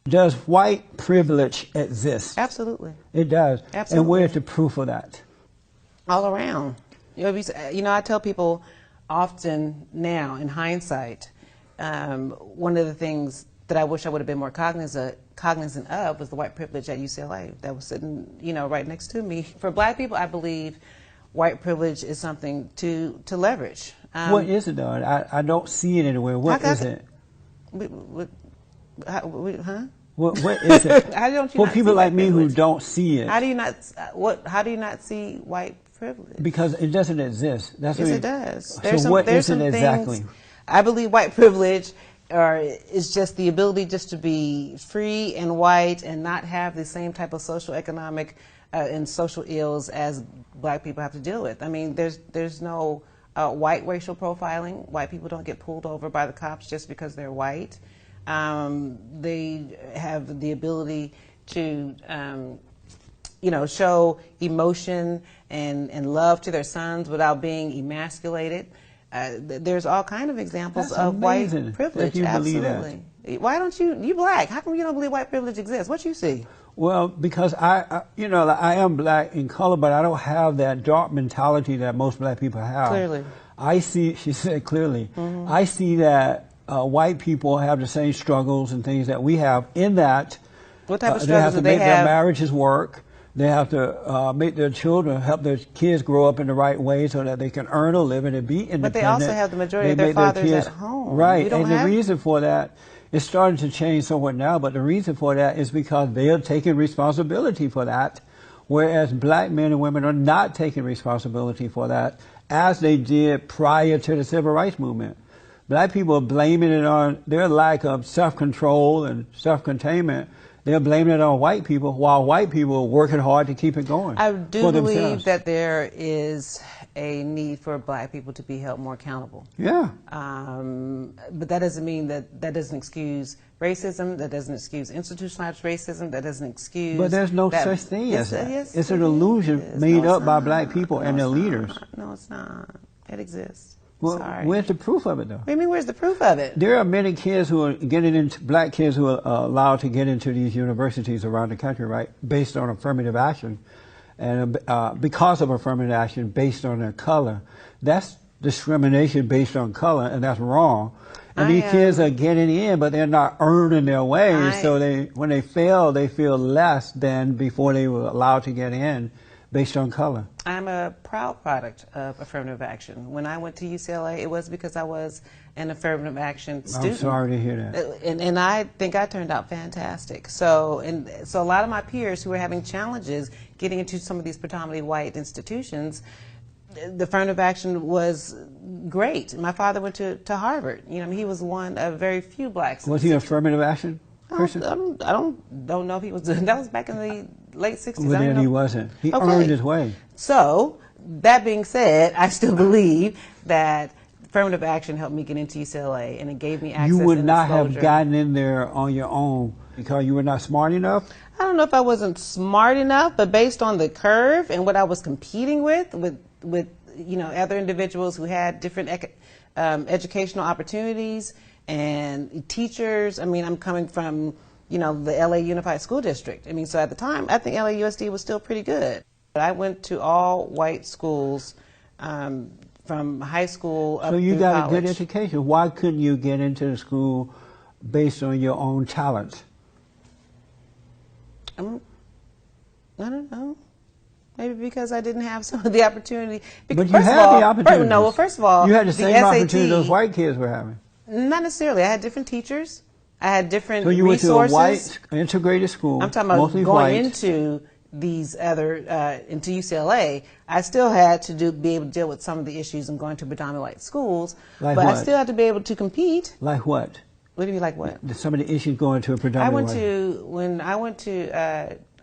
Does white privilege exist? Absolutely. It does. Absolutely. And where's the proof of that? All around. I tell people often now, in hindsight, one of the things that I wish I would have been more cognizant of was the white privilege at UCLA that was sitting, right next to me. For black people, I believe white privilege is something to leverage. What is it, though? I don't see it anywhere. What is it? What is it? How don't you For not people see like white me who privilege? don't see it. How do you not see white privilege? Because it doesn't exist. That's Yes, what it does. So what is it exactly? I believe white privilege is just the ability just to be free and white and not have the same type of social, economic, and social ills as black people have to deal with. I mean, there's no white racial profiling. White people don't get pulled over by the cops just because they're white. They have the ability to, show emotion and love to their sons without being emasculated. There's all kind of examples That's of white amazing privilege. that you believe Absolutely. Why don't you black? How come you don't believe white privilege exists? What you see? Well, because I am black in color, but I don't have that dark mentality that most black people have. Clearly. I see, she said clearly, I see that white people have the same struggles and things that we have in that What type of they have struggles to do they make their have? marriages work. They have to make their children, help their kids grow up in the right way so that they can earn a living and be independent. But they also have the majority of They their make fathers kids, at home. Right, We don't and the have- reason for that, it's starting to change somewhat now, but the reason for that is because they are taking responsibility for that, whereas black men and women are not taking responsibility for that, as they did prior to the civil rights movement. Black people are blaming it on their lack of self-control and self-containment. They're blaming it on white people, while white people are working hard to keep it going. I do for believe themselves. that there is a need for black people to be held more accountable. Yeah. But that doesn't mean that doesn't excuse racism, that doesn't excuse institutionalized racism, that doesn't excuse... But there's no that, such thing as that. Yes, It's it an illusion is. made No, up it's by not. black people and their it's leaders. not. No, it's not. It exists. Well, Sorry. where's the proof of it, though? What do you mean, where's the proof of it? There are many kids who are getting into, black kids who are allowed to get into these universities around the country, right, based on affirmative action. And because of affirmative action based on their color. That's discrimination based on color, and that's wrong. And these kids are getting in, but they're not earning their way. So when they fail, they feel less than before they were allowed to get in based on color. I'm a proud product of affirmative action. When I went to UCLA, it was because I was an affirmative action student. I'm sorry to hear that. And I think I turned out fantastic. So a lot of my peers who were having challenges getting into some of these predominantly white institutions, the affirmative action was great. My father went to Harvard. He was one of very few blacks. Was he affirmative action person? I don't know if he was. That was back in the late 60s. Well, then he wasn't. He earned his way. So, that being said, I still believe that affirmative action helped me get into UCLA, and it gave me access. You would and not have exposure. gotten in there on your own because you were not smart enough? I don't know if I wasn't smart enough, but based on the curve and what I was competing with other individuals who had different educational opportunities and teachers. I mean, I'm coming from, the LA Unified School District. I mean, so at the time, I think LAUSD was still pretty good. But I went to all white schools from high school up So you through got college. a good education. Why couldn't you get into the school based on your own talents? I don't know. Maybe because I didn't have some of the opportunity. But you had the opportunity. No, well, first of all, you had the same opportunity SAT, those white kids were having. Not necessarily. I had different teachers. I had different So you resources. went to a white integrated school. I'm talking about mostly going white. into these other into UCLA. I still had to be able to deal with some of the issues in going to predominantly white schools. Like but what? I still had to be able to compete. Like what? What do you mean, like what? Some of the issues going to a predominantly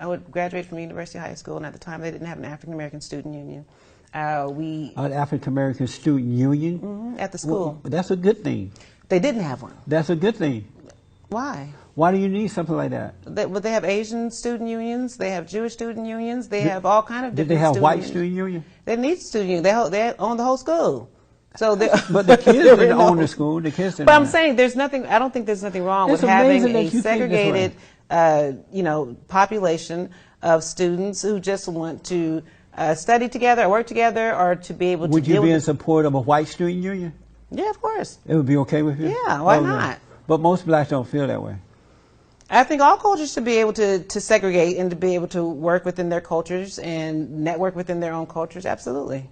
I would graduate from University High School, and at the time they didn't have an African American student union. An African American student union? At the school. Well, that's a good thing. They didn't have one. That's a good thing. Why? Why do you need something like that? They have Asian student unions. They have Jewish student unions. They have all kind of different. Did they have student white unions. student union? They need student union. They own the whole school. So but the kids didn't own the school. The kids didn't. But I'm saying there's nothing. I don't think there's nothing wrong It's with having amazing that a you think this way. segregated population of students who just want to study together or work together or to be able to Would you deal be in with. support of a white student union? Yeah, of course. It would be okay with you? Yeah, why Okay. not? But most blacks don't feel that way. I think all cultures should be able to segregate and to be able to work within their cultures and network within their own cultures. Absolutely.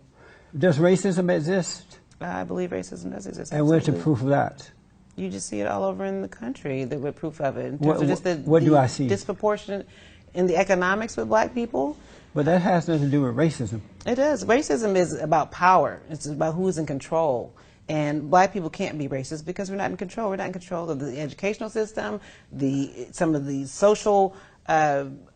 Does racism exist? I believe racism does exist. And where's the Absolutely. proof of that? You just see it all over in the country with proof of it. In terms What- of just what do the I see? disproportionate in the economics with black people. But that has nothing to do with racism. It does. Racism is about power. It's about who's in control. And black people can't be racist because we're not in control. We're not in control of the educational system, some of the social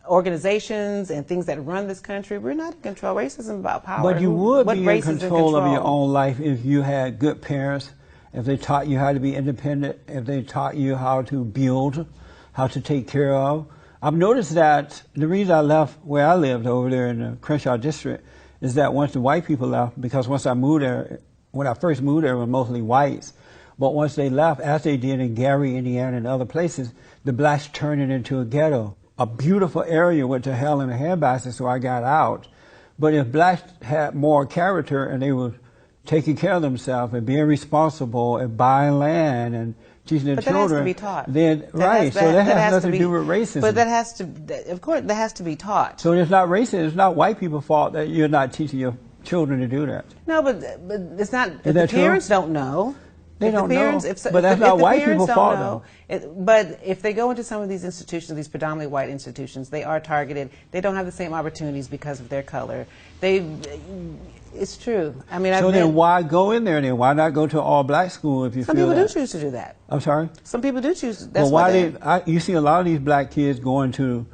organizations and things that run this country. We're not in control. Racism is about power. But you would What be in race is control of your own life if you had good parents, if they taught you how to be independent, if they taught you how to build, how to take care of. I've noticed that the reason I left where I lived over there in the Crenshaw district is that once the white people left, because once I moved there, when I first moved there, it was mostly whites. But once they left, as they did in Gary, Indiana, and other places, the blacks turned it into a ghetto. A beautiful area went to hell in a handbasket, so I got out. But if blacks had more character and they were taking care of themselves and being responsible and buying land and teaching their But that children, has to be taught. then right. So that has nothing to do with racism. But that has to, of course, that has to be taught. So it's not racist. It's not white people's fault that you're not teaching your children to do that. No, but it's not. If the that true? parents don't know. They If the don't know. parents- But that's not the white parents people's don't fault, know, but if they go into some of these institutions, these predominantly white institutions, they are targeted. They don't have the same opportunities because of their color. It's true. I mean, So then why go in there then? Why not go to all black school if you some feel people that? do choose to do that. I'm sorry? Some people do choose. That's Well, why why you see a lot of these black kids going to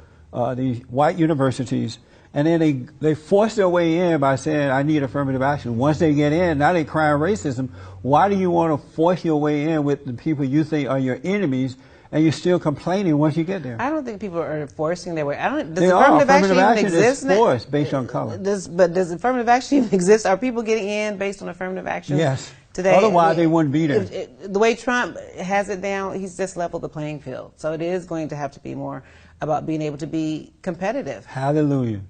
these white universities, and then they force their way in by saying, I need affirmative action. Once they get in, now they crying racism. Why do you want to force your way in with the people you think are your enemies, and you're still complaining once you get there? I don't think people are forcing their way. Does They are. Affirmative action exist is now? forced based on color. Does affirmative action even exist? Are people getting in based on affirmative action? Yes. Today, Otherwise, they wouldn't be there. The way Trump has it down, he's just leveled the playing field. So it is going to have to be more about being able to be competitive. Hallelujah.